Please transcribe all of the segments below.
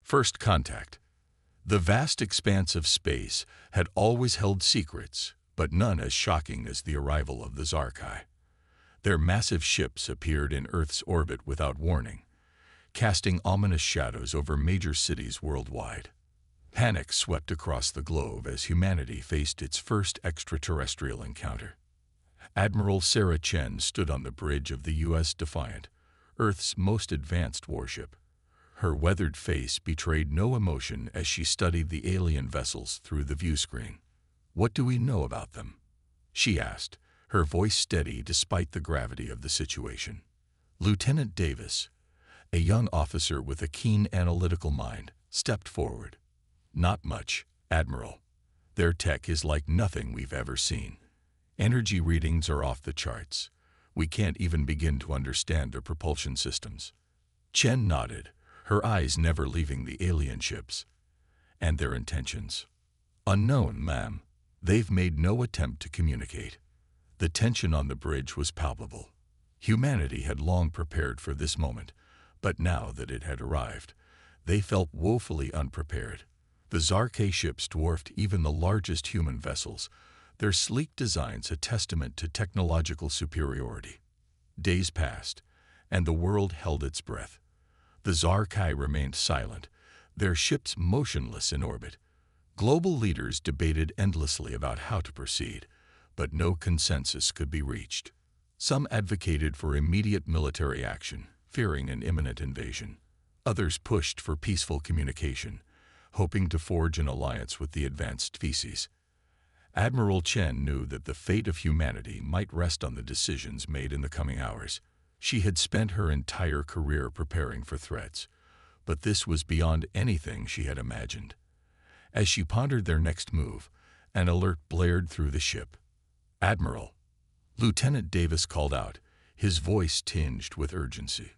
First contact. The vast expanse of space had always held secrets, but none as shocking as the arrival of the Zarkai. Their massive ships appeared in Earth's orbit without warning, casting ominous shadows over major cities worldwide. Panic swept across the globe as humanity faced its first extraterrestrial encounter. Admiral Sarah Chen stood on the bridge of the U.S. Defiant, Earth's most advanced warship. Her weathered face betrayed no emotion as she studied the alien vessels through the viewscreen. "What do we know about them?" she asked, her voice steady despite the gravity of the situation. Lieutenant Davis, a young officer with a keen analytical mind, stepped forward. "Not much, Admiral. Their tech is like nothing we've ever seen. Energy readings are off the charts. We can't even begin to understand their propulsion systems." Chen nodded, her eyes never leaving the alien ships. "And their intentions?" "Unknown, ma'am. They've made no attempt to communicate." The tension on the bridge was palpable. Humanity had long prepared for this moment, but now that it had arrived, they felt woefully unprepared. The Zarkai ships dwarfed even the largest human vessels, their sleek designs a testament to technological superiority. Days passed, and the world held its breath. The Zarkai remained silent, their ships motionless in orbit. Global leaders debated endlessly about how to proceed, but no consensus could be reached. Some advocated for immediate military action, fearing an imminent invasion. Others pushed for peaceful communication, hoping to forge an alliance with the advanced species. Admiral Chen knew that the fate of humanity might rest on the decisions made in the coming hours. She had spent her entire career preparing for threats, but this was beyond anything she had imagined. As she pondered their next move, an alert blared through the ship. "Admiral!" Lieutenant Davis called out, his voice tinged with urgency.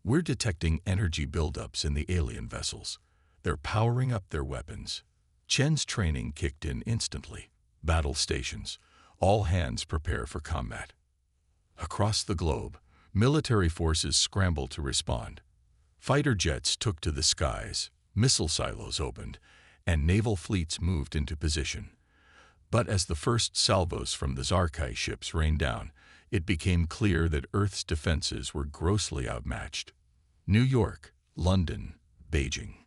"We're detecting energy buildups in the alien vessels. They're powering up their weapons." Chen's training kicked in instantly. Battle stations. All hands prepare for combat. Across the globe, military forces scrambled to respond. Fighter jets took to the skies, missile silos opened, and naval fleets moved into position. But as the first salvos from the Zarkai ships rained down, it became clear that Earth's defenses were grossly outmatched. New York, London, Beijing.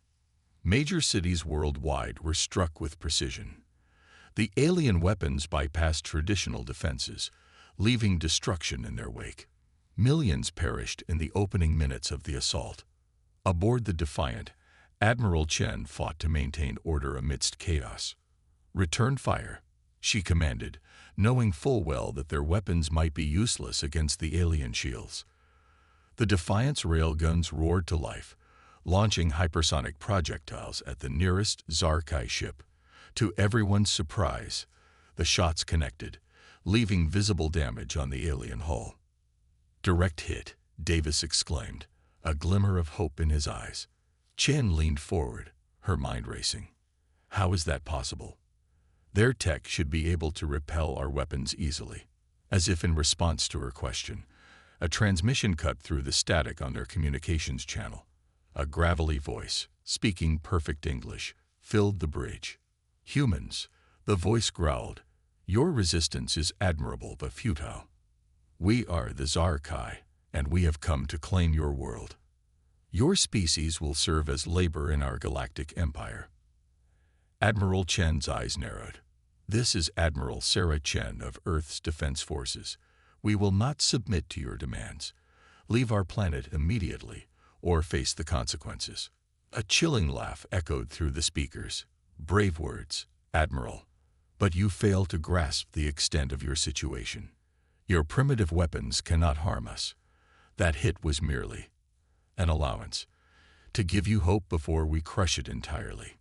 Major cities worldwide were struck with precision. The alien weapons bypassed traditional defenses, leaving destruction in their wake. Millions perished in the opening minutes of the assault. Aboard the Defiant, Admiral Chen fought to maintain order amidst chaos. "Return fire," she commanded, knowing full well that their weapons might be useless against the alien shields. The Defiant's railguns roared to life, launching hypersonic projectiles at the nearest Zarkai ship. To everyone's surprise, the shots connected, leaving visible damage on the alien hull. "Direct hit," Davis exclaimed, a glimmer of hope in his eyes. Chen leaned forward, her mind racing. How is that possible? Their tech should be able to repel our weapons easily. As if in response to her question, a transmission cut through the static on their communications channel. A gravelly voice, speaking perfect English, filled the bridge. "Humans," the voice growled, "your resistance is admirable but futile. We are the Zarkai, and we have come to claim your world. Your species will serve as labor in our galactic empire." Admiral Chen's eyes narrowed. "This is Admiral Sarah Chen of Earth's Defense Forces. We will not submit to your demands. Leave our planet immediately, or face the consequences." A chilling laugh echoed through the speakers. "Brave words, Admiral. But you fail to grasp the extent of your situation. Your primitive weapons cannot harm us. That hit was merely an allowance, to give you hope before we crush it entirely."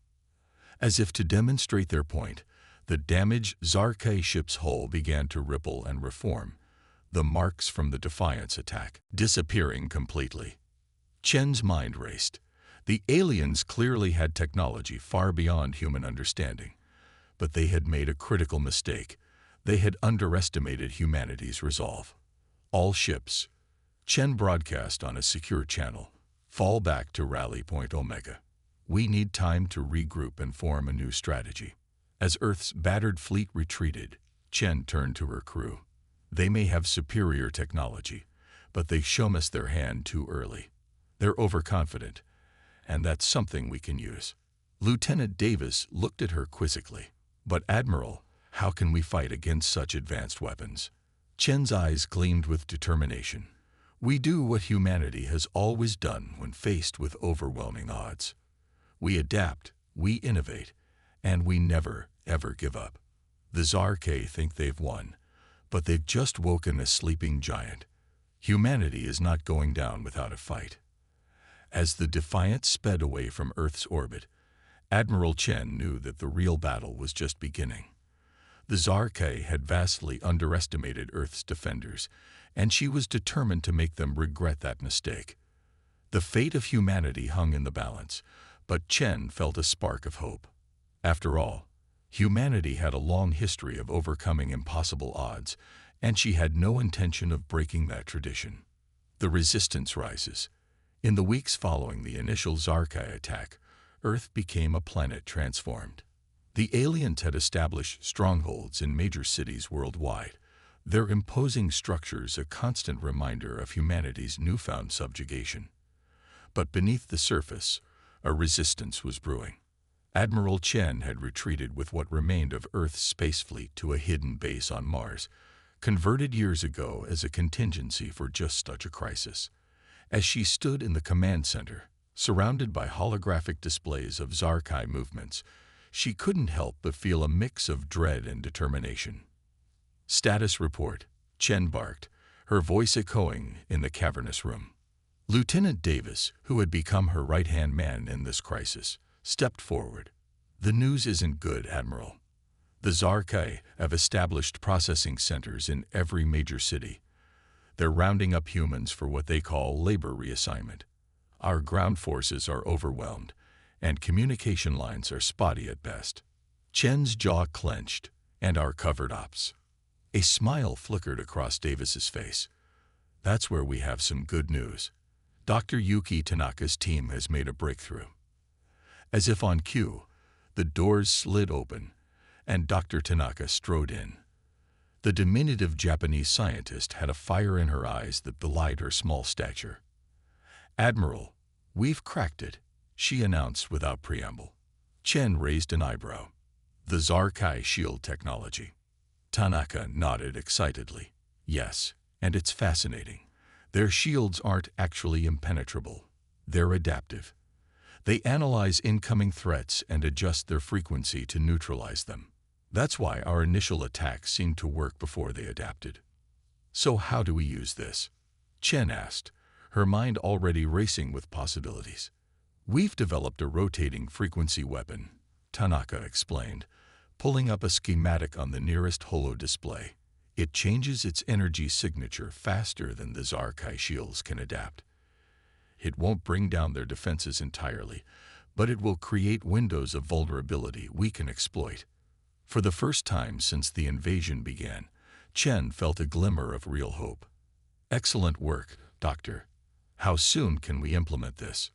As if to demonstrate their point, the damaged Zarkai ship's hull began to ripple and reform, the marks from the Defiant's attack disappearing completely. Chen's mind raced. The aliens clearly had technology far beyond human understanding, but they had made a critical mistake. They had underestimated humanity's resolve. "All ships," Chen broadcast on a secure channel, "fall back to Rally Point Omega. We need time to regroup and form a new strategy. As Earth's battered fleet retreated, Chen turned to her crew. They may have superior technology, but they show us their hand too early. They're overconfident, and that's something we can use. Lieutenant Davis looked at her quizzically. But Admiral, how can we fight against such advanced weapons? Chen's eyes gleamed with determination. We do what humanity has always done when faced with overwhelming odds. We adapt, we innovate, and we never, ever give up. The Zarkay think they've won, but they've just woken a sleeping giant. Humanity is not going down without a fight. As the Defiant sped away from Earth's orbit, Admiral Chen knew that the real battle was just beginning. The Zarkay had vastly underestimated Earth's defenders, and she was determined to make them regret that mistake. The fate of humanity hung in the balance, but Chen felt a spark of hope. After all, humanity had a long history of overcoming impossible odds, and she had no intention of breaking that tradition. The resistance rises. In the weeks following the initial Zarkay attack, Earth became a planet transformed. The aliens had established strongholds in major cities worldwide, their imposing structures a constant reminder of humanity's newfound subjugation. But beneath the surface, a resistance was brewing. Admiral Chen had retreated with what remained of Earth's space fleet to a hidden base on Mars, converted years ago as a contingency for just such a crisis. As she stood in the command center, surrounded by holographic displays of Zarkay movements, she couldn't help but feel a mix of dread and determination. "Status report," Chen barked, her voice echoing in the cavernous room. Lieutenant Davis, who had become her right-hand man in this crisis, stepped forward. "The news isn't good, Admiral. The Zarkay have established processing centers in every major city. They're rounding up humans for what they call labor reassignment. Our ground forces are overwhelmed, and communication lines are spotty at best." Chen's jaw clenched, "And our covered ops." A smile flickered across Davis's face. "That's where we have some good news. Dr. Yuki Tanaka's team has made a breakthrough." As if on cue, the doors slid open, and Dr. Tanaka strode in. The diminutive Japanese scientist had a fire in her eyes that belied her small stature. "Admiral, we've cracked it," she announced without preamble. Chen raised an eyebrow. "The Zarkay shield technology." Tanaka nodded excitedly. "Yes, and it's fascinating. Their shields aren't actually impenetrable. They're adaptive. They analyze incoming threats and adjust their frequency to neutralize them. That's why our initial attacks seemed to work before they adapted." "So how do we use this?" Chen asked, her mind already racing with possibilities. "We've developed a rotating frequency weapon," Tanaka explained, pulling up a schematic on the nearest holo display. "It changes its energy signature faster than the Zarkay shields can adapt. It won't bring down their defenses entirely, but it will create windows of vulnerability we can exploit." For the first time since the invasion began, Chen felt a glimmer of real hope. "Excellent work, Doctor. How soon can we implement this?"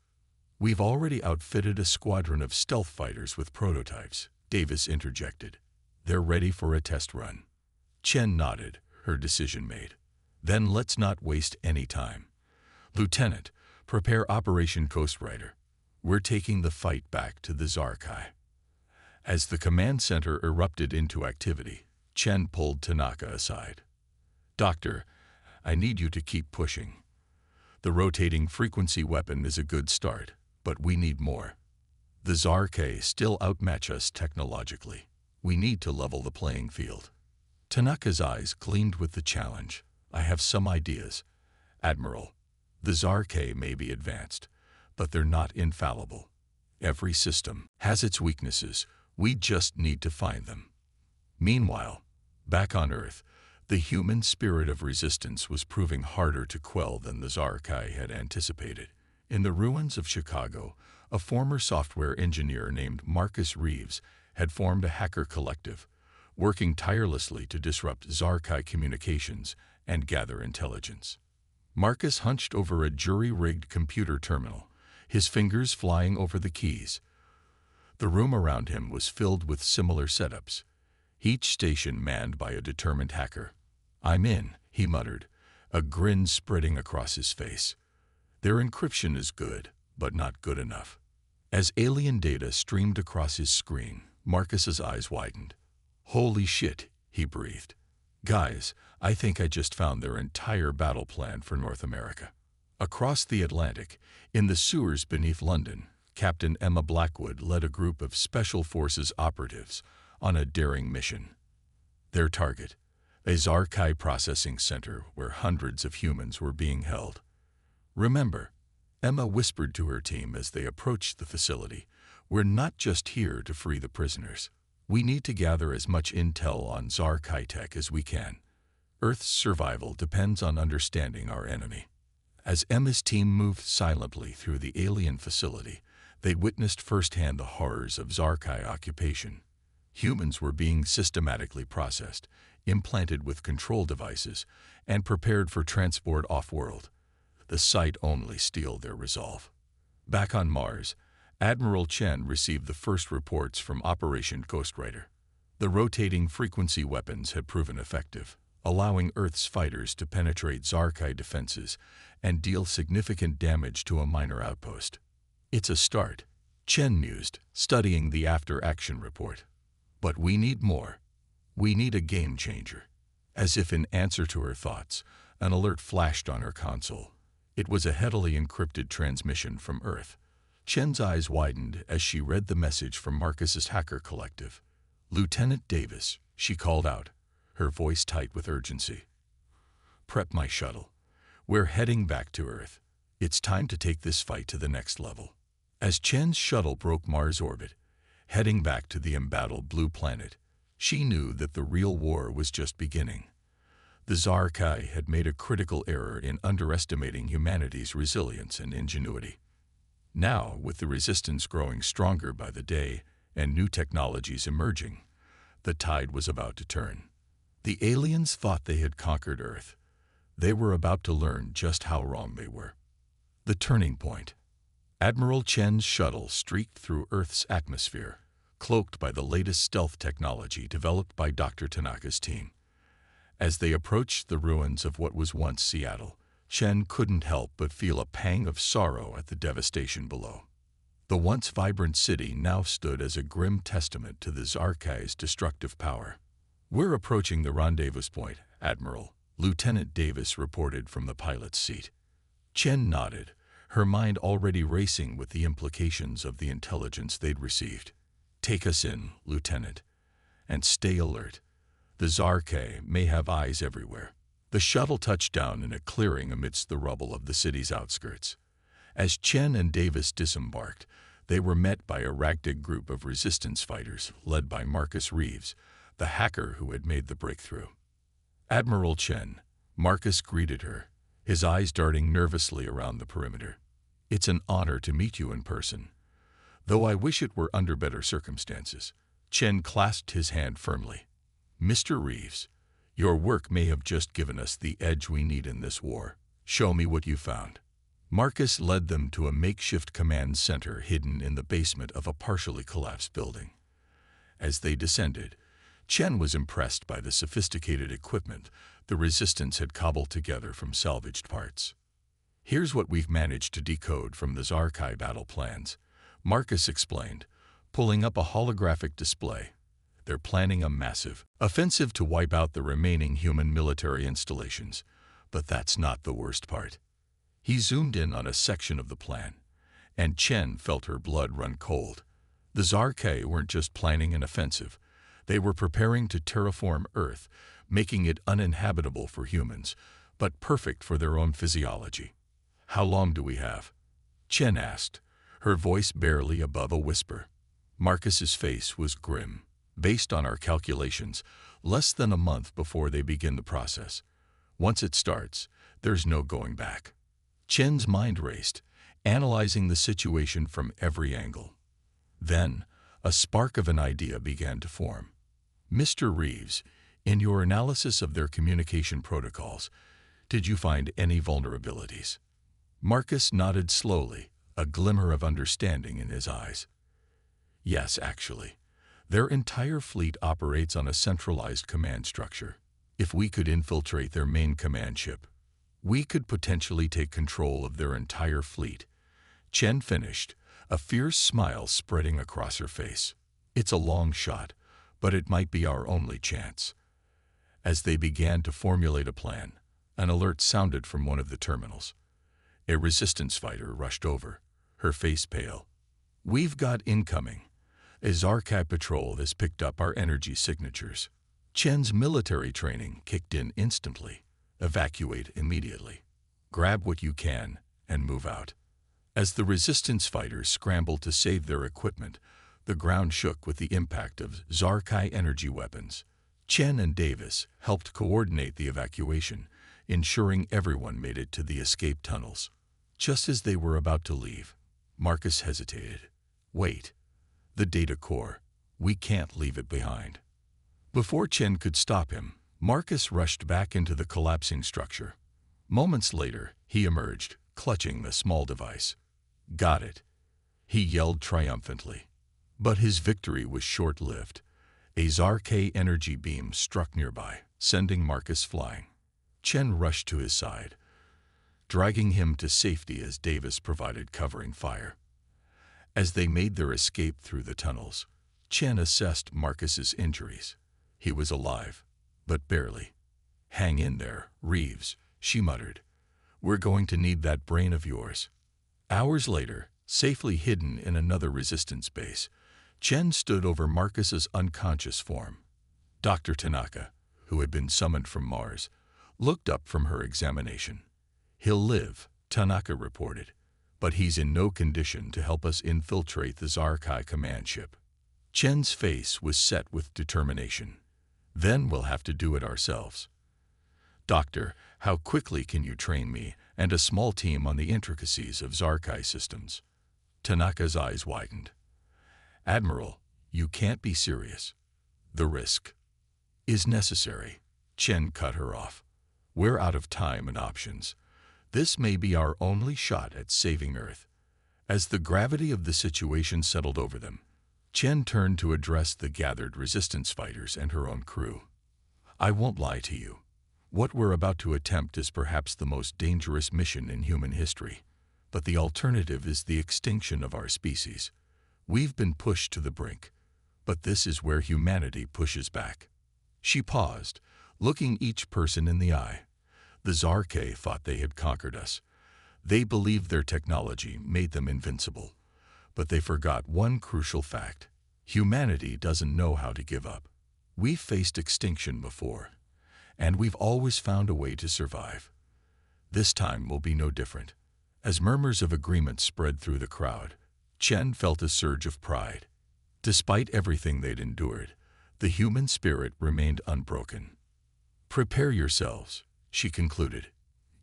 "We've already outfitted a squadron of stealth fighters with prototypes," Davis interjected. "They're ready for a test run." Chen nodded, her decision made. "Then let's not waste any time. Lieutenant, prepare Operation Ghost Rider. We're taking the fight back to the Zarkay." As the command center erupted into activity, Chen pulled Tanaka aside. "Doctor, I need you to keep pushing. The rotating frequency weapon is a good start, but we need more. The Zarkay still outmatch us technologically. We need to level the playing field." Tanaka's eyes gleamed with the challenge. "I have some ideas, Admiral. The Zarkay may be advanced, but they're not infallible. Every system has its weaknesses. We just need to find them." Meanwhile, back on Earth, the human spirit of resistance was proving harder to quell than the Zarkay had anticipated. In the ruins of Chicago, a former software engineer named Marcus Reeves had formed a hacker collective, working tirelessly to disrupt Zarkay communications and gather intelligence. Marcus hunched over a jury-rigged computer terminal, his fingers flying over the keys, The room around him was filled with similar setups, each station manned by a determined hacker. "I'm in," he muttered, a grin spreading across his face. "Their encryption is good, but not good enough." As alien data streamed across his screen, Marcus's eyes widened. "Holy shit," he breathed. "Guys, I think I just found their entire battle plan for North America." Across the Atlantic, in the sewers beneath London, Captain Emma Blackwood led a group of Special Forces operatives on a daring mission. Their target, a Zarkai processing center where hundreds of humans were being held. "Remember," Emma whispered to her team as they approached the facility, "we're not just here to free the prisoners. We need to gather as much intel on Zarkai tech as we can. Earth's survival depends on understanding our enemy." As Emma's team moved silently through the alien facility, they witnessed firsthand the horrors of Zarkai occupation. Humans were being systematically processed, implanted with control devices, and prepared for transport off-world. The sight only steeled their resolve. Back on Mars, Admiral Chen received the first reports from Operation Ghostwriter. The rotating frequency weapons had proven effective, allowing Earth's fighters to penetrate Zarkai defenses and deal significant damage to a minor outpost. "It's a start," Chen mused, studying the after-action report. "But we need more. We need a game changer." As if in answer to her thoughts, an alert flashed on her console. It was a heavily encrypted transmission from Earth. Chen's eyes widened as she read the message from Marcus's hacker collective. "Lieutenant Davis," she called out, her voice tight with urgency. "Prep my shuttle. We're heading back to Earth. It's time to take this fight to the next level." As Chen's shuttle broke Mars orbit, heading back to the embattled blue planet, she knew that the real war was just beginning. The Zarkai had made a critical error in underestimating humanity's resilience and ingenuity. Now, with the resistance growing stronger by the day and new technologies emerging, the tide was about to turn. The aliens thought they had conquered Earth. They were about to learn just how wrong they were. The turning point. Admiral Chen's shuttle streaked through Earth's atmosphere, cloaked by the latest stealth technology developed by Dr. Tanaka's team. As they approached the ruins of what was once Seattle, Chen couldn't help but feel a pang of sorrow at the devastation below. The once vibrant city now stood as a grim testament to the Zarkai's destructive power. "We're approaching the rendezvous point, Admiral," Lieutenant Davis reported from the pilot's seat. Chen nodded, her mind already racing with the implications of the intelligence they'd received. "Take us in, Lieutenant, and stay alert. The Zarkai may have eyes everywhere." The shuttle touched down in a clearing amidst the rubble of the city's outskirts. As Chen and Davis disembarked, they were met by a ragtag group of resistance fighters led by Marcus Reeves, the hacker who had made the breakthrough. "Admiral Chen," Marcus greeted her, his eyes darting nervously around the perimeter. "It's an honor to meet you in person. Though I wish it were under better circumstances." Chen clasped his hand firmly. "Mr. Reeves, your work may have just given us the edge we need in this war. Show me what you found." Marcus led them to a makeshift command center hidden in the basement of a partially collapsed building. As they descended, Chen was impressed by the sophisticated equipment the Resistance had cobbled together from salvaged parts. "Here's what we've managed to decode from the Zarkai battle plans," Marcus explained, pulling up a holographic display. "They're planning a massive offensive to wipe out the remaining human military installations. But that's not the worst part." He zoomed in on a section of the plan, and Chen felt her blood run cold. The Zarkai weren't just planning an offensive. They were preparing to terraform Earth, making it uninhabitable for humans, but perfect for their own physiology. "How long do we have?" Chen asked, her voice barely above a whisper. Marcus's face was grim. "Based on our calculations, less than a month before they begin the process. Once it starts, there's no going back." Chen's mind raced, analyzing the situation from every angle. Then, a spark of an idea began to form. "Mr. Reeves, in your analysis of their communication protocols, did you find any vulnerabilities?" Marcus nodded slowly, a glimmer of understanding in his eyes. Yes, actually. Their entire fleet operates on a centralized command structure. If we could infiltrate their main command ship, we could potentially take control of their entire fleet. Chen finished, a fierce smile spreading across her face. It's a long shot, but it might be our only chance. As they began to formulate a plan, an alert sounded from one of the terminals. A resistance fighter rushed over, her face pale. "We've got incoming. A Zarkai patrol has picked up our energy signatures." Chen's military training kicked in instantly. Evacuate immediately. Grab what you can and move out. As the resistance fighters scrambled to save their equipment, the ground shook with the impact of Zarkai energy weapons. Chen and Davis helped coordinate the evacuation, ensuring everyone made it to the escape tunnels. Just as they were about to leave, Marcus hesitated. "Wait. The data core. We can't leave it behind." Before Chen could stop him, Marcus rushed back into the collapsing structure. Moments later, he emerged, clutching the small device. "Got it," he yelled triumphantly. But his victory was short-lived. A Zarkai energy beam struck nearby, sending Marcus flying. Chen rushed to his side, dragging him to safety as Davis provided covering fire. As they made their escape through the tunnels, Chen assessed Marcus's injuries. He was alive, but barely. "Hang in there, Reeves," she muttered. "We're going to need that brain of yours." Hours later, safely hidden in another resistance base, Chen stood over Marcus's unconscious form. Dr. Tanaka, who had been summoned from Mars, looked up from her examination. "He'll live," Tanaka reported, "but he's in no condition to help us infiltrate the Zarkai command ship." Chen's face was set with determination. "Then we'll have to do it ourselves." "Doctor, how quickly can you train me and a small team on the intricacies of Zarkai systems?" Tanaka's eyes widened. "Admiral, you can't be serious. The risk is necessary." Chen cut her off. "We're out of time and options. This may be our only shot at saving Earth." As the gravity of the situation settled over them, Chen turned to address the gathered resistance fighters and her own crew. "I won't lie to you. What we're about to attempt is perhaps the most dangerous mission in human history, but the alternative is the extinction of our species. We've been pushed to the brink, but this is where humanity pushes back." She paused, looking each person in the eye. The Zarkai thought they had conquered us. They believed their technology made them invincible, but they forgot one crucial fact. Humanity doesn't know how to give up. We've faced extinction before, and we've always found a way to survive. This time will be no different. As murmurs of agreement spread through the crowd, Chen felt a surge of pride. Despite everything they'd endured, the human spirit remained unbroken. "Prepare yourselves," she concluded.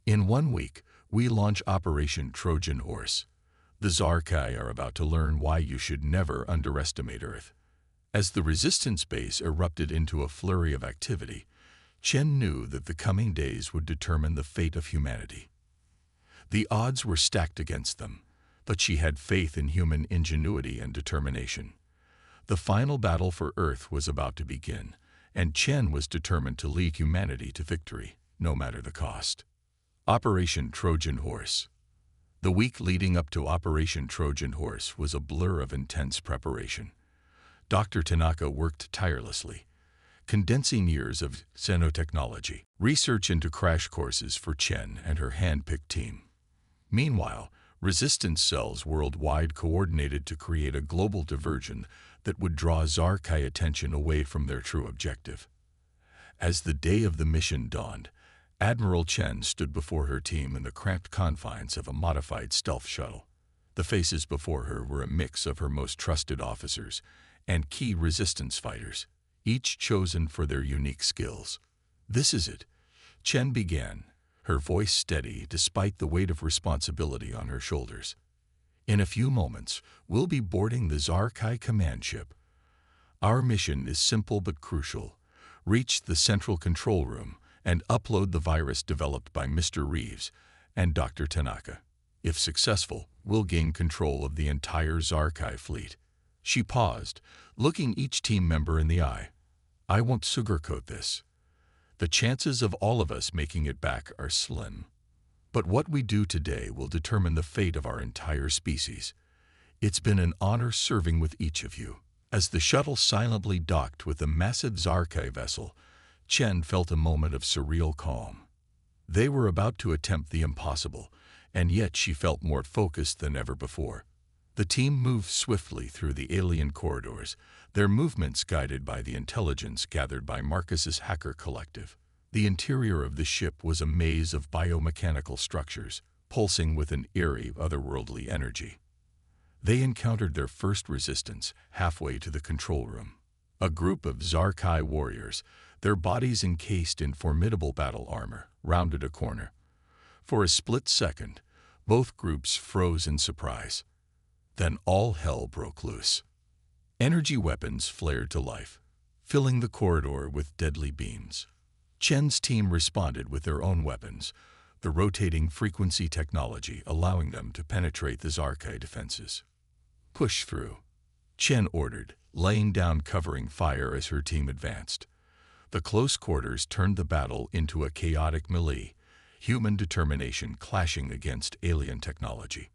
"In 1 week, we launch Operation Trojan Horse. The Zarkai are about to learn why you should never underestimate Earth." As the resistance base erupted into a flurry of activity, Chen knew that the coming days would determine the fate of humanity. The odds were stacked against them, but she had faith in human ingenuity and determination. The final battle for Earth was about to begin, and Chen was determined to lead humanity to victory, no matter the cost. Operation Trojan Horse. The week leading up to Operation Trojan Horse was a blur of intense preparation. Dr. Tanaka worked tirelessly, condensing years of xenotechnology, research into crash courses for Chen and her hand-picked team. Meanwhile, resistance cells worldwide coordinated to create a global diversion that would draw Zarkai attention away from their true objective. As the day of the mission dawned, Admiral Chen stood before her team in the cramped confines of a modified stealth shuttle. The faces before her were a mix of her most trusted officers and key resistance fighters, each chosen for their unique skills. "This is it," Chen began, her voice steady despite the weight of responsibility on her shoulders. "In a few moments, we'll be boarding the Zarkai command ship. Our mission is simple but crucial. Reach the central control room and upload the virus developed by Mr. Reeves and Dr. Tanaka. If successful, we'll gain control of the entire Zarkai fleet. She paused, looking each team member in the eye. "I won't sugarcoat this. The chances of all of us making it back are slim. But what we do today will determine the fate of our entire species. It's been an honor serving with each of you." As the shuttle silently docked with the massive Zarkai vessel, Chen felt a moment of surreal calm. They were about to attempt the impossible, and yet she felt more focused than ever before. The team moved swiftly through the alien corridors, their movements guided by the intelligence gathered by Marcus's hacker collective. The interior of the ship was a maze of biomechanical structures, pulsing with an eerie, otherworldly energy. They encountered their first resistance halfway to the control room. A group of Zarkai warriors, their bodies encased in formidable battle armor, rounded a corner. For a split second, both groups froze in surprise. Then all hell broke loose. Energy weapons flared to life, filling the corridor with deadly beams. Chen's team responded with their own weapons, the rotating frequency technology allowing them to penetrate the Zarkai defenses. "Push through," Chen ordered, laying down covering fire as her team advanced. The close quarters turned the battle into a chaotic melee, human determination clashing against alien technology.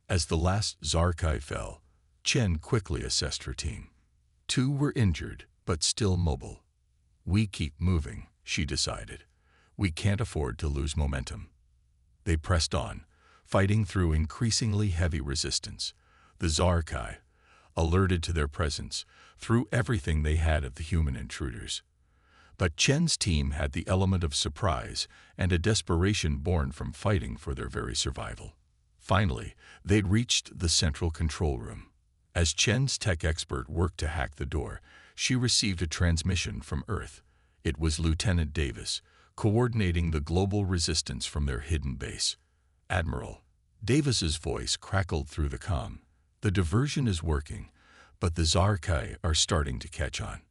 As the last Zarkai fell, Chen quickly assessed her team. 2 were injured, but still mobile. "We keep moving," she decided. "We can't afford to lose momentum." They pressed on, fighting through increasingly heavy resistance. The Zarkai, alerted to their presence, threw everything they had at the human intruders. But Chen's team had the element of surprise and a desperation born from fighting for their very survival. Finally, they'd reached the central control room. As Chen's tech expert worked to hack the door, she received a transmission from Earth. It was Lieutenant Davis, coordinating the global resistance from their hidden base. "Admiral," Davis's voice crackled through the comm. "The diversion is working, but the Zarkai are starting to catch on.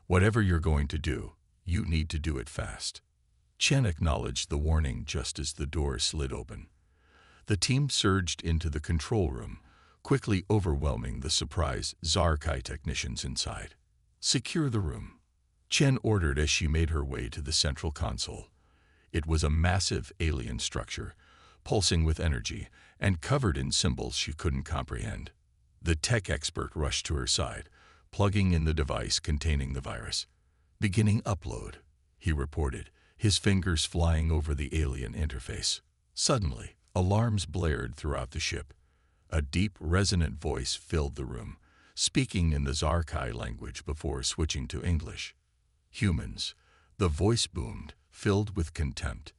Whatever you're going to do, you need to do it fast." Chen acknowledged the warning just as the door slid open. The team surged into the control room, quickly overwhelming the surprised Zarkai technicians inside. "Secure the room," Chen ordered as she made her way to the central console. It was a massive alien structure, pulsing with energy and covered in symbols she couldn't comprehend. The tech expert rushed to her side, plugging in the device containing the virus. "Beginning upload," he reported, his fingers flying over the alien interface. Suddenly, alarms blared throughout the ship. A deep, resonant voice filled the room, speaking in the Zarkai language before switching to English. "Humans," the voice boomed, filled with contempt.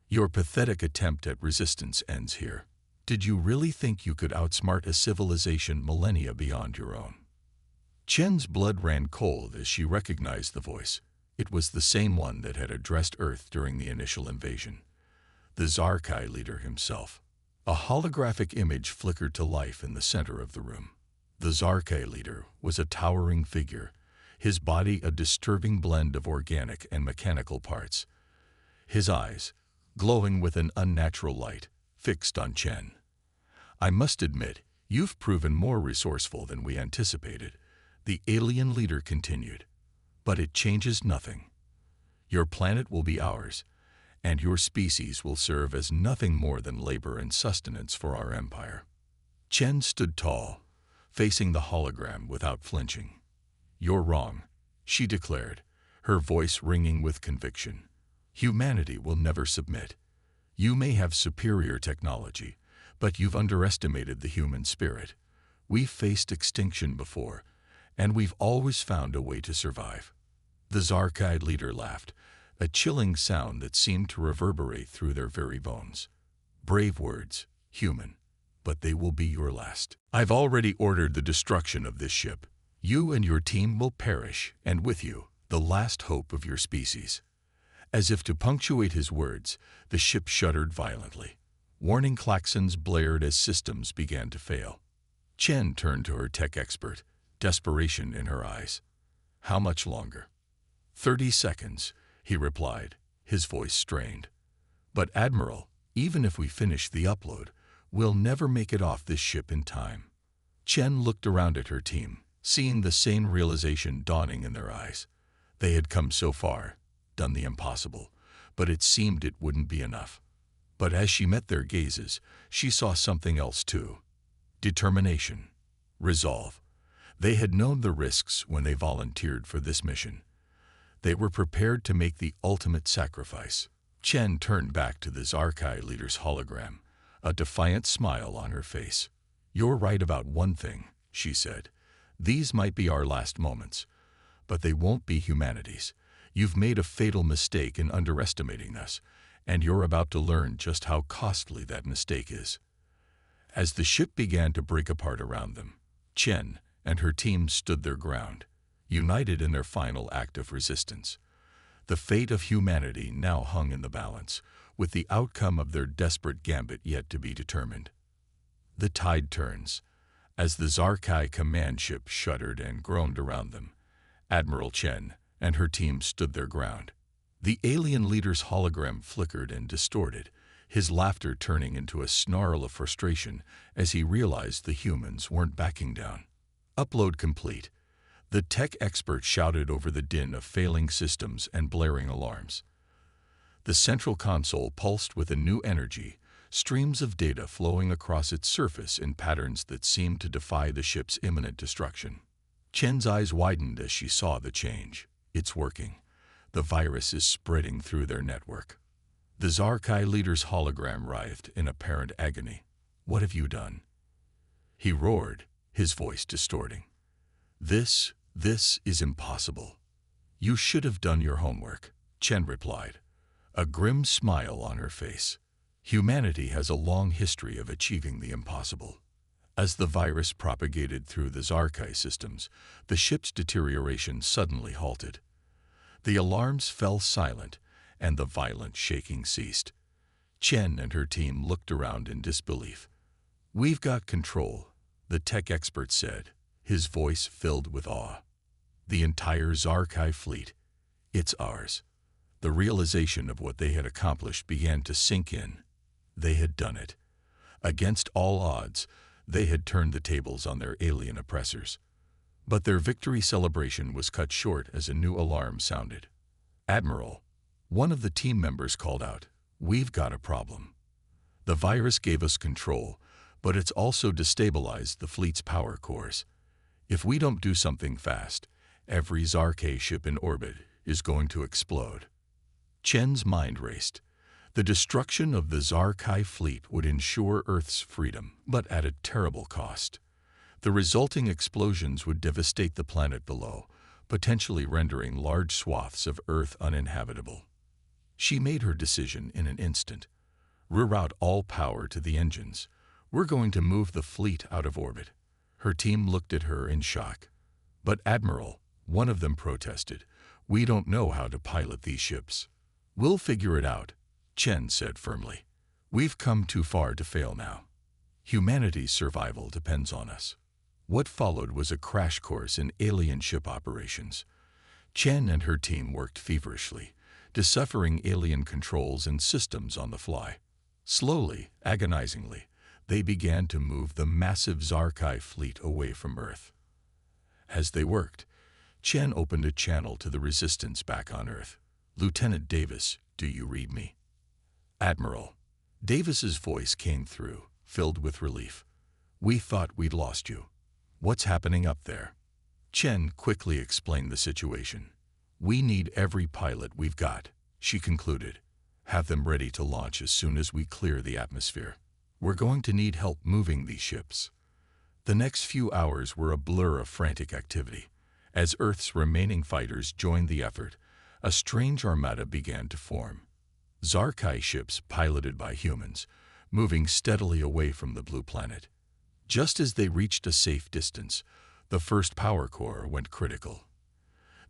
"Your pathetic attempt at resistance ends here. Did you really think you could outsmart a civilization millennia beyond your own?" Chen's blood ran cold as she recognized the voice. It was the same one that had addressed Earth during the initial invasion. The Zarkai leader himself. A holographic image flickered to life in the center of the room. The Zarkai leader was a towering figure, his body a disturbing blend of organic and mechanical parts. His eyes, glowing with an unnatural light, fixed on Chen. "I must admit, you've proven more resourceful than we anticipated," the alien leader continued. "But it changes nothing. Your planet will be ours, and your species will serve as nothing more than labor and sustenance for our empire." Chen stood tall, facing the hologram without flinching. "You're wrong," she declared, her voice ringing with conviction. "Humanity will never submit. You may have superior technology, but you've underestimated the human spirit. We've faced extinction before, and we've always found a way to survive." The Zarkai leader laughed, a chilling sound that seemed to reverberate through their very bones. "Brave words, human, but they will be your last. I've already ordered the destruction of this ship. You and your team will perish, and with you, the last hope of your species." As if to punctuate his words, the ship shuddered violently. Warning klaxons blared as systems began to fail. Chen turned to her tech expert, desperation in her eyes. "How much longer?" 30 seconds, he replied, his voice strained. "But Admiral, even if we finish the upload, we'll never make it off this ship in time." Chen looked around at her team, seeing the same realization dawning in their eyes. They had come so far, done the impossible, but it seemed it wouldn't be enough. But as she met their gazes, she saw something else too. Determination. Resolve. They had known the risks when they volunteered for this mission. They were prepared to make the ultimate sacrifice. Chen turned back to the Zarkai leader's hologram, a defiant smile on her face. "You're right about one thing," she said. "These might be our last moments, but they won't be humanity's. You've made a fatal mistake in underestimating us, and you're about to learn just how costly that mistake is." As the ship began to break apart around them, Chen and her team stood their ground, united in their final act of resistance. The fate of humanity now hung in the balance, with the outcome of their desperate gambit yet to be determined. The tide turns. As the Zarkai command ship shuddered and groaned around them, Admiral Chen and her team stood their ground. The alien leader's hologram flickered and distorted, his laughter turning into a snarl of frustration as he realized the humans weren't backing down. Upload complete. The tech expert shouted over the din of failing systems and blaring alarms. The central console pulsed with a new energy, streams of data flowing across its surface in patterns that seemed to defy the ship's imminent destruction. Chen's eyes widened as she saw the change. It's working. The virus is spreading through their network. The Zarkai leader's hologram writhed in apparent agony. "What have you done?" he roared, his voice distorting. This is impossible." "You should have done your homework," Chen replied, a grim smile on her face. Humanity has a long history of achieving the impossible. As the virus propagated through the Zarkai systems, the ship's deterioration suddenly halted. The alarms fell silent, and the violent shaking ceased. Chen and her team looked around in disbelief. "We've got control," the tech expert said, his voice filled with awe. "The entire Zarkai fleet. It's ours." The realization of what they had accomplished began to sink in. They had done it. Against all odds, they had turned the tables on their alien oppressors. But their victory celebration was cut short as a new alarm sounded. "Admiral," one of the team members called out, "we've got a problem. The virus gave us control, but it's also destabilized the fleet's power cores. If we don't do something fast, every Zarkai ship in orbit is going to explode." Chen's mind raced. The destruction of the Zarkai fleet would ensure Earth's freedom, but at a terrible cost. The resulting explosions would devastate the planet below, potentially rendering large swaths of Earth uninhabitable. She made her decision in an instant. "Reroute all power to the engines. We're going to move the fleet out of orbit." Her team looked at her in shock. "But Admiral," one of them protested, "we don't know how to pilot these ships." "We'll figure it out," Chen said firmly. "We've come too far to fail now. Humanity's survival depends on us." What followed was a crash course in alien ship operations. Chen and her team worked feverishly, deciphering alien controls and systems on the fly. Slowly, agonizingly, they began to move the massive Zarkai fleet away from Earth. As they worked, Chen opened a channel to the resistance back on Earth. "Lieutenant Davis, do you read me?" "Admiral." Davis's voice came through, filled with relief. "We thought we'd lost you. What's happening up there?" Chen quickly explained the situation. "We need every pilot we've got," she concluded. "Have them ready to launch as soon as we clear the atmosphere. We're going to need help moving these ships." The next few hours were a blur of frantic activity. As Earth's remaining fighters joined the effort, a strange armada began to form. Zarkai ships piloted by humans, moving steadily away from the blue planet. Just as they reached a safe distance, the first power core went critical.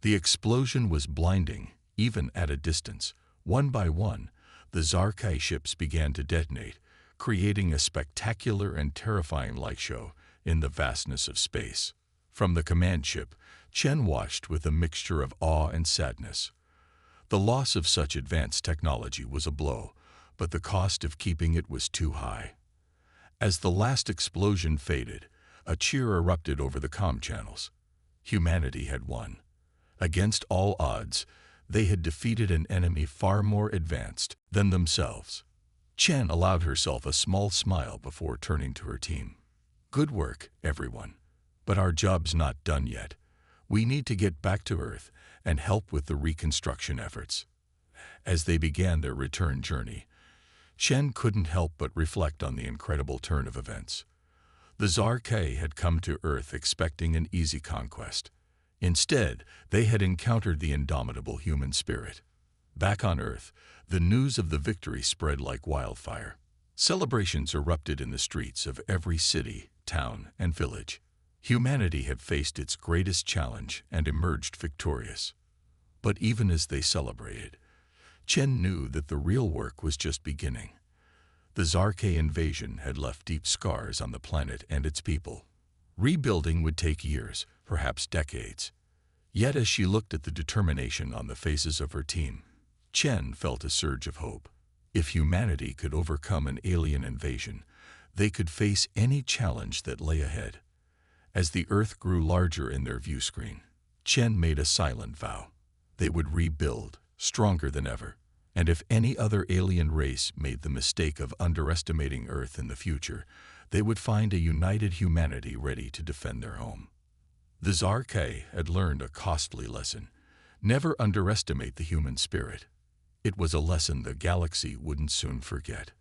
The explosion was blinding, even at a distance. One by one, the Zarkai ships began to detonate, creating a spectacular and terrifying light show in the vastness of space. From the command ship, Chen watched with a mixture of awe and sadness. The loss of such advanced technology was a blow, but the cost of keeping it was too high. As the last explosion faded, A cheer erupted over the comm channels. Humanity had won. Against all odds, they had defeated an enemy far more advanced than themselves. Chen allowed herself a small smile before turning to her team. Good work, everyone. But our job's not done yet. We need to get back to Earth and help with the reconstruction efforts. As they began their return journey, Chen couldn't help but reflect on the incredible turn of events. The Zarkei had come to Earth expecting an easy conquest. Instead, they had encountered the indomitable human spirit. Back on Earth, the news of the victory spread like wildfire. Celebrations erupted in the streets of every city, town, and village. Humanity had faced its greatest challenge and emerged victorious. But even as they celebrated, Chen knew that the real work was just beginning. The Zarkei invasion had left deep scars on the planet and its people. Rebuilding would take years, perhaps decades. Yet as she looked at the determination on the faces of her team, Chen felt a surge of hope. If humanity could overcome an alien invasion, they could face any challenge that lay ahead. As the Earth grew larger in their view screen, Chen made a silent vow. They would rebuild, stronger than ever. And if any other alien race made the mistake of underestimating Earth in the future, they would find a united humanity ready to defend their home. The Zarkei had learned a costly lesson. Never underestimate the human spirit. It was a lesson the galaxy wouldn't soon forget.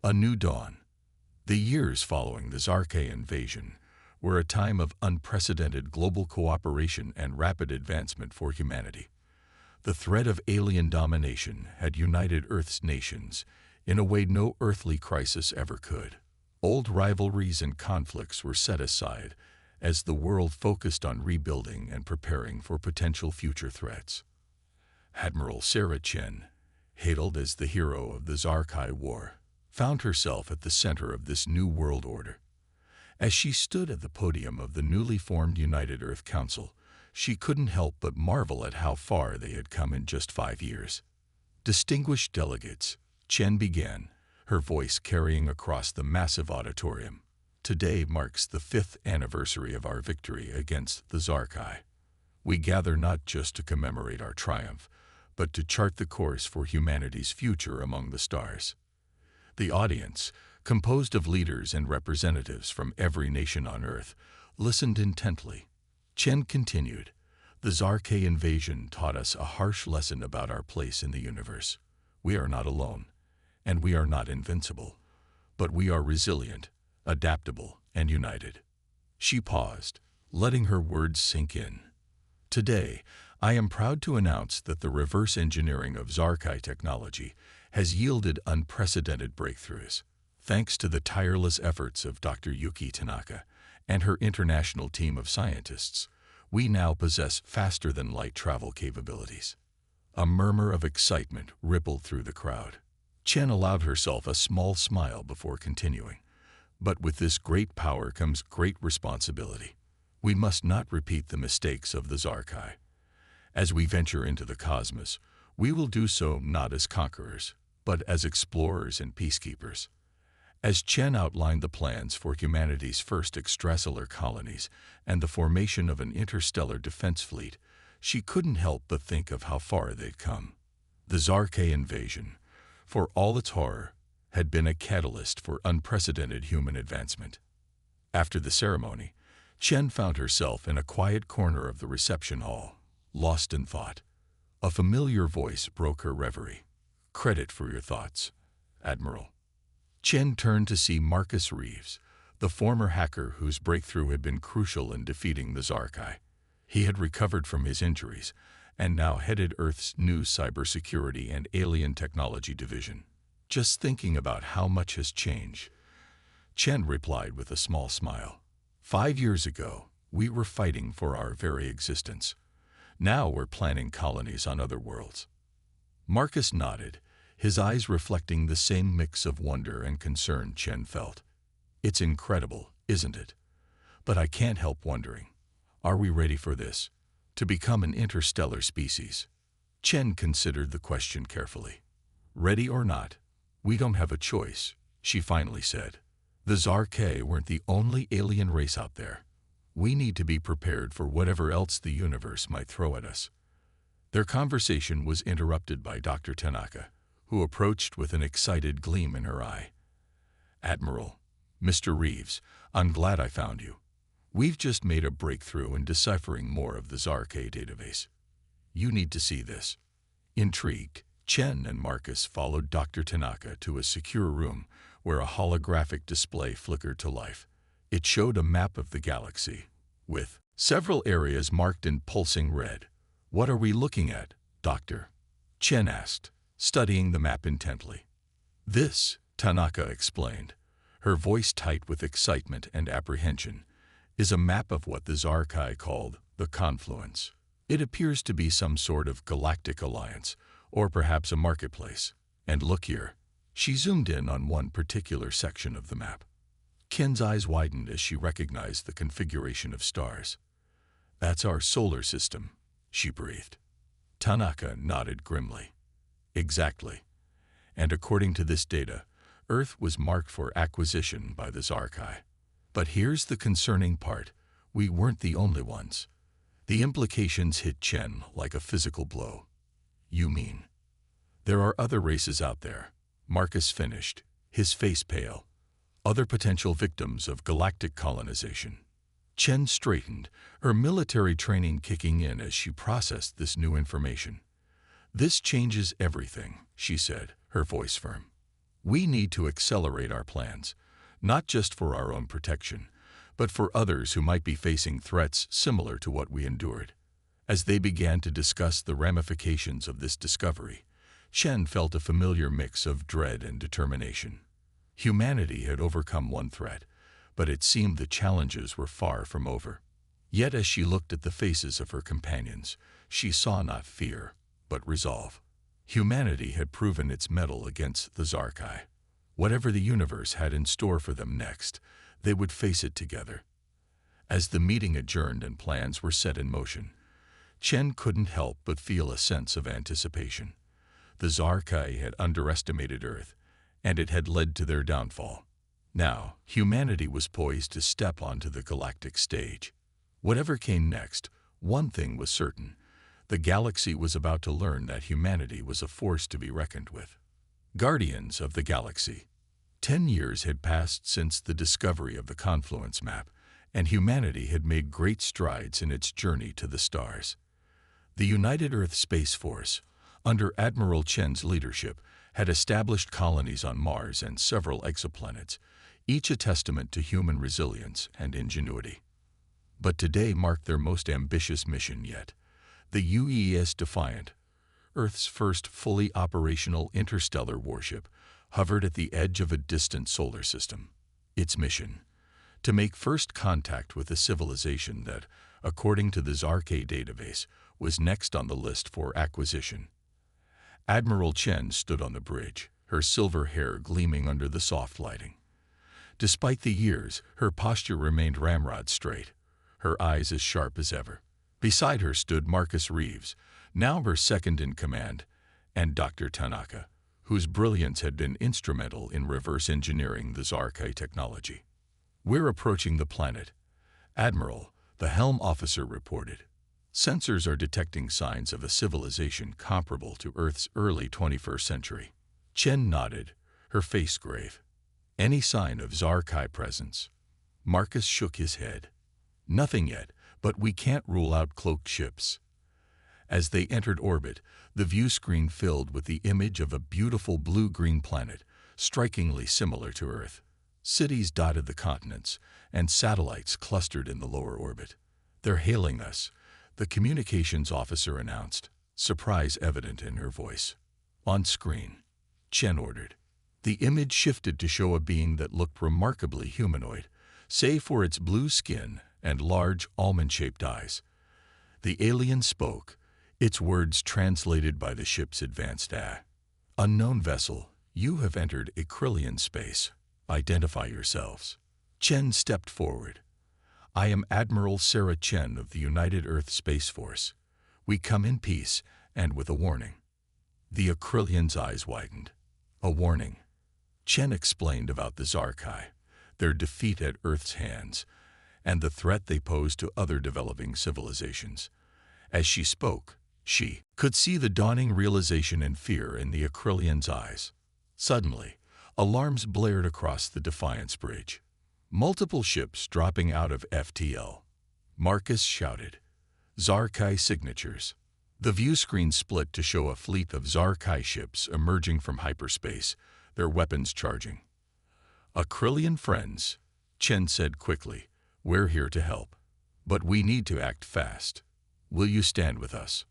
A new dawn. The years following the Zarkei invasion were a time of unprecedented global cooperation and rapid advancement for humanity. The threat of alien domination had united Earth's nations in a way no earthly crisis ever could. Old rivalries and conflicts were set aside as the world focused on rebuilding and preparing for potential future threats. Admiral Sarah Chen, hailed as the hero of the HFY War, found herself at the center of this new world order. As she stood at the podium of the newly formed United Earth Council, she couldn't help but marvel at how far they had come in just 5 years. Distinguished delegates, Chen began, her voice carrying across the massive auditorium. Today marks the 5th anniversary of our victory against the Zarkei. We gather not just to commemorate our triumph, but to chart the course for humanity's future among the stars. The audience, composed of leaders and representatives from every nation on Earth, listened intently. Chen continued, "The Zarkei invasion taught us a harsh lesson about our place in the universe. We are not alone, and we are not invincible, but we are resilient, adaptable, and united." She paused, letting her words sink in. Today, I am proud to announce that the reverse engineering of Zarkei technology has yielded unprecedented breakthroughs. Thanks to the tireless efforts of Dr. Yuki Tanaka and her international team of scientists, we now possess faster-than-light travel capabilities. A murmur of excitement rippled through the crowd. Chen allowed herself a small smile before continuing. But with this great power comes great responsibility. We must not repeat the mistakes of the Zarkei. As we venture into the cosmos, we will do so not as conquerors, but as explorers and peacekeepers. As Chen outlined the plans for humanity's first extrasolar colonies and the formation of an interstellar defense fleet, she couldn't help but think of how far they'd come. The Zarkei invasion, for all its horror, had been a catalyst for unprecedented human advancement. After the ceremony, Chen found herself in a quiet corner of the reception hall, lost in thought. A familiar voice broke her reverie. "Credit for your thoughts, Admiral." Chen turned to see Marcus Reeves, the former hacker whose breakthrough had been crucial in defeating the Zarkei. He had recovered from his injuries and now headed Earth's new cybersecurity and alien technology division. "Just thinking about how much has changed," Chen replied with a small smile. 5 years ago, we were fighting for our very existence. Now we're planning colonies on other worlds. Marcus nodded, his eyes reflecting the same mix of wonder and concern Chen felt. "It's incredible, isn't it? But I can't help wondering, are we ready for this? To become an interstellar species?" Chen considered the question carefully. "Ready or not, we don't have a choice," she finally said. The Zarkay weren't the only alien race out there. We need to be prepared for whatever else the universe might throw at us. Their conversation was interrupted by Dr. Tanaka, who approached with an excited gleam in her eye. "Admiral, Mr. Reeves, I'm glad I found you. We've just made a breakthrough in deciphering more of the Zarkay database. You need to see this." Intrigued, Chen and Marcus followed Dr. Tanaka to a secure room where a holographic display flickered to life. It showed a map of the galaxy, with several areas marked in pulsing red. "What are we looking at, Doctor?" Chen asked, studying the map intently. "This," Tanaka explained, her voice tight with excitement and apprehension, "is a map of what the Zarkay called the Confluence. It appears to be some sort of galactic alliance, or perhaps a marketplace. And look here." She zoomed in on one particular section of the map. Ken's eyes widened as she recognized the configuration of stars. "That's our solar system," she breathed. Tanaka nodded grimly. "Exactly. And according to this data, Earth was marked for acquisition by the Zarkay. But here's the concerning part. We weren't the only ones." The implications hit Chen like a physical blow. "You mean?" "There are other races out there," Marcus finished, his face pale. "Other potential victims of galactic colonization." Chen straightened, her military training kicking in as she processed this new information. "This changes everything," she said, her voice firm. "We need to accelerate our plans, not just for our own protection, but for others who might be facing threats similar to what we endured." As they began to discuss the ramifications of this discovery, Chen felt a familiar mix of dread and determination. Humanity had overcome one threat, but it seemed the challenges were far from over. Yet as she looked at the faces of her companions, she saw not fear, but resolve. Humanity had proven its mettle against the Zarkay. Whatever the universe had in store for them next, they would face it together. As the meeting adjourned and plans were set in motion, Chen couldn't help but feel a sense of anticipation. The Zarkay had underestimated Earth, and it had led to their downfall. Now, humanity was poised to step onto the galactic stage. Whatever came next, one thing was certain: the galaxy was about to learn that humanity was a force to be reckoned with. Guardians of the Galaxy. 10 years had passed since the discovery of the Confluence map, and humanity had made great strides in its journey to the stars. The United Earth Space Force, under Admiral Chen's leadership, had established colonies on Mars and several exoplanets, each a testament to human resilience and ingenuity. But today marked their most ambitious mission yet. The UES Defiant, Earth's first fully operational interstellar warship, hovered at the edge of a distant solar system. Its mission: to make first contact with a civilization that, according to the Zarkay database, was next on the list for acquisition. Admiral Chen stood on the bridge, her silver hair gleaming under the soft lighting. Despite the years, her posture remained ramrod straight, her eyes as sharp as ever. Beside her stood Marcus Reeves, now her second in command, and Dr. Tanaka, whose brilliance had been instrumental in reverse engineering the Zarkay technology. "We're approaching the planet, Admiral," the helm officer reported. "Sensors are detecting signs of a civilization comparable to Earth's early 21st century. Chen nodded, her face grave. "Any sign of Zarkay presence?" Marcus shook his head. "Nothing yet, but we can't rule out cloaked ships." As they entered orbit, the view screen filled with the image of a beautiful blue-green planet, strikingly similar to Earth. Cities dotted the continents, and satellites clustered in the lower orbit. "They're hailing us," the communications officer announced, surprise evident in her voice. "On screen," Chen ordered. The image shifted to show a being that looked remarkably humanoid, save for its blue skin and large, almond-shaped eyes. The alien spoke, its words translated by the ship's advanced AI. "Unknown vessel, you have entered Acrylian space. Identify yourselves." Chen stepped forward. "I am Admiral Sarah Chen of the United Earth Space Force. We come in peace and with a warning." The Acrylian's eyes widened. "A warning?" Chen explained about the Zarkay. their defeat at Earth's hands, and the threat they posed to other developing civilizations. As she spoke, she could see the dawning realization and fear in the Acrylian's eyes. Suddenly, alarms blared across the Defiance Bridge. Multiple ships dropping out of FTL. Marcus shouted, "Zarkai signatures." The view screen split to show a fleet of Zarkai ships emerging from hyperspace, their weapons charging. "Acrylian friends," Chen said quickly, "we're here to help. But we need to act fast. Will you stand with us?"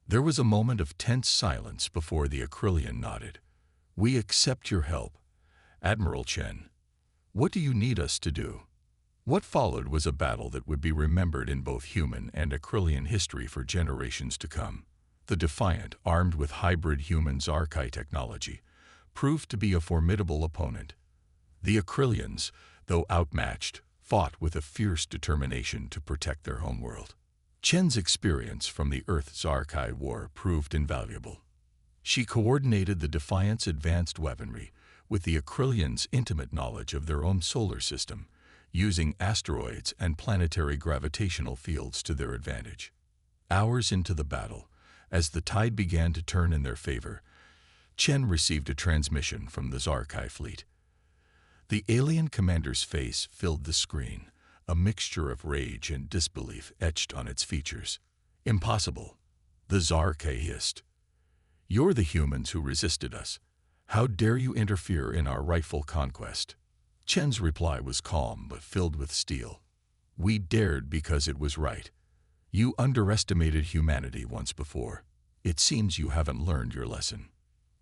There was a moment of tense silence before the Acrylian nodded. "We accept your help, Admiral Chen. What do you need us to do?" What followed was a battle that would be remembered in both human and Acrylian history for generations to come. The Defiant, armed with hybrid human Zarkai technology, proved to be a formidable opponent. The Acrylians, though outmatched, fought with a fierce determination to protect their homeworld. Chen's experience from the Earth-Zarkai War proved invaluable. She coordinated the Defiant's advanced weaponry with the Acrylians' intimate knowledge of their own solar system, using asteroids and planetary gravitational fields to their advantage. Hours into the battle, as the tide began to turn in their favor, Chen received a transmission from the Zarkai fleet. The alien commander's face filled the screen, a mixture of rage and disbelief etched on its features. "Impossible," the Zarkai hissed. "You're the humans who resisted us. How dare you interfere in our rightful conquest?" Chen's reply was calm but filled with steel. "We dared because it was right. You underestimated humanity once before. It seems you haven't learned your lesson."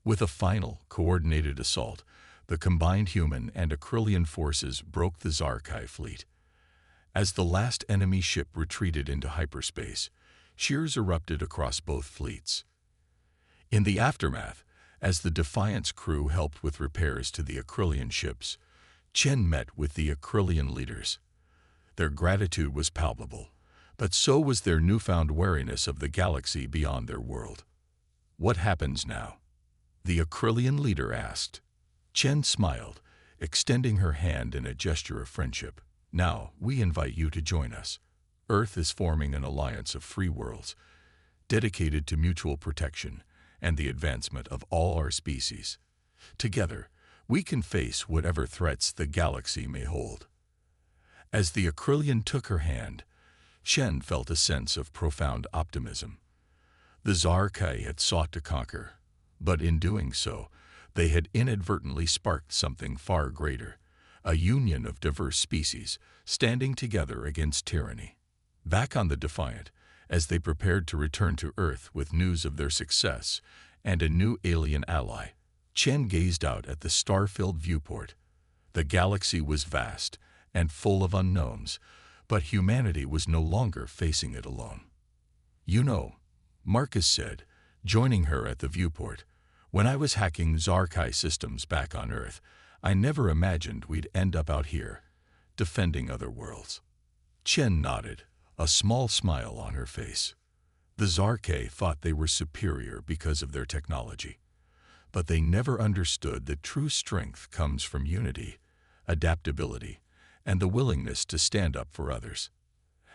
With a final, coordinated assault, the combined human and Acrylian forces broke the Zarkai fleet. As the last enemy ship retreated into hyperspace, cheers erupted across both fleets. In the aftermath, as the Defiance crew helped with repairs to the Acrylian ships, Chen met with the Acrylian leaders. Their gratitude was palpable, but so was their newfound wariness of the galaxy beyond their world. "What happens now?" the Acrylian leader asked. Chen smiled, extending her hand in a gesture of friendship. "Now, we invite you to join us. Earth is forming an alliance of free worlds, dedicated to mutual protection and the advancement of all our species. Together, we can face whatever threats the galaxy may hold." As the Acrylian took her hand, Chen felt a sense of profound optimism. The Zarkai had sought to conquer, but in doing so, they had inadvertently sparked something far greater, a union of diverse species standing together against tyranny. Back on the Defiant, as they prepared to return to Earth with news of their success and a new alien ally, Chen gazed out at the star-filled viewport. The galaxy was vast and full of unknowns, but humanity was no longer facing it alone. "You know," Marcus said, joining her at the viewport, "when I was hacking Zarkai systems back on Earth, I never imagined we'd end up out here, defending other worlds." Chen nodded, a small smile on her face. The Zarkai thought they were superior because of their technology, but they never understood that true strength comes from unity, adaptability, and the willingness to stand up for others.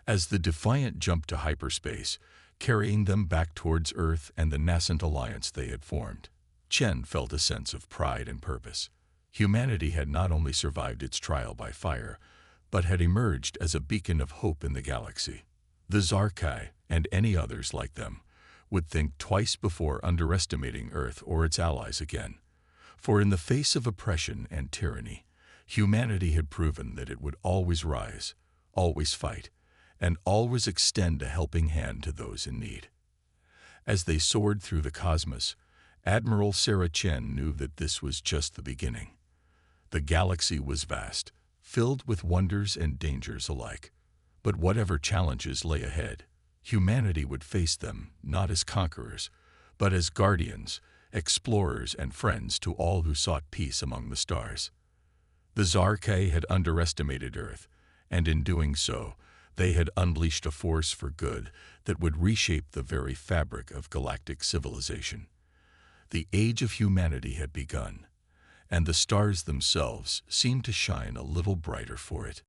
As the Defiant jumped to hyperspace, carrying them back towards Earth and the nascent alliance they had formed, Chen felt a sense of pride and purpose. Humanity had not only survived its trial by fire, but had emerged as a beacon of hope in the galaxy. The Zarkai, and any others like them, would think twice before underestimating Earth or its allies again. For in the face of oppression and tyranny, humanity had proven that it would always rise, always fight, and always extend a helping hand to those in need. As they soared through the cosmos, Admiral Sarah Chen knew that this was just the beginning. The galaxy was vast, filled with wonders and dangers alike. But whatever challenges lay ahead, humanity would face them not as conquerors, but as guardians, explorers, and friends to all who sought peace among the stars. The Zarkai had underestimated Earth, and in doing so, they had unleashed a force for good that would reshape the very fabric of galactic civilization. The age of humanity had begun, and the stars themselves seemed to shine a little brighter for it.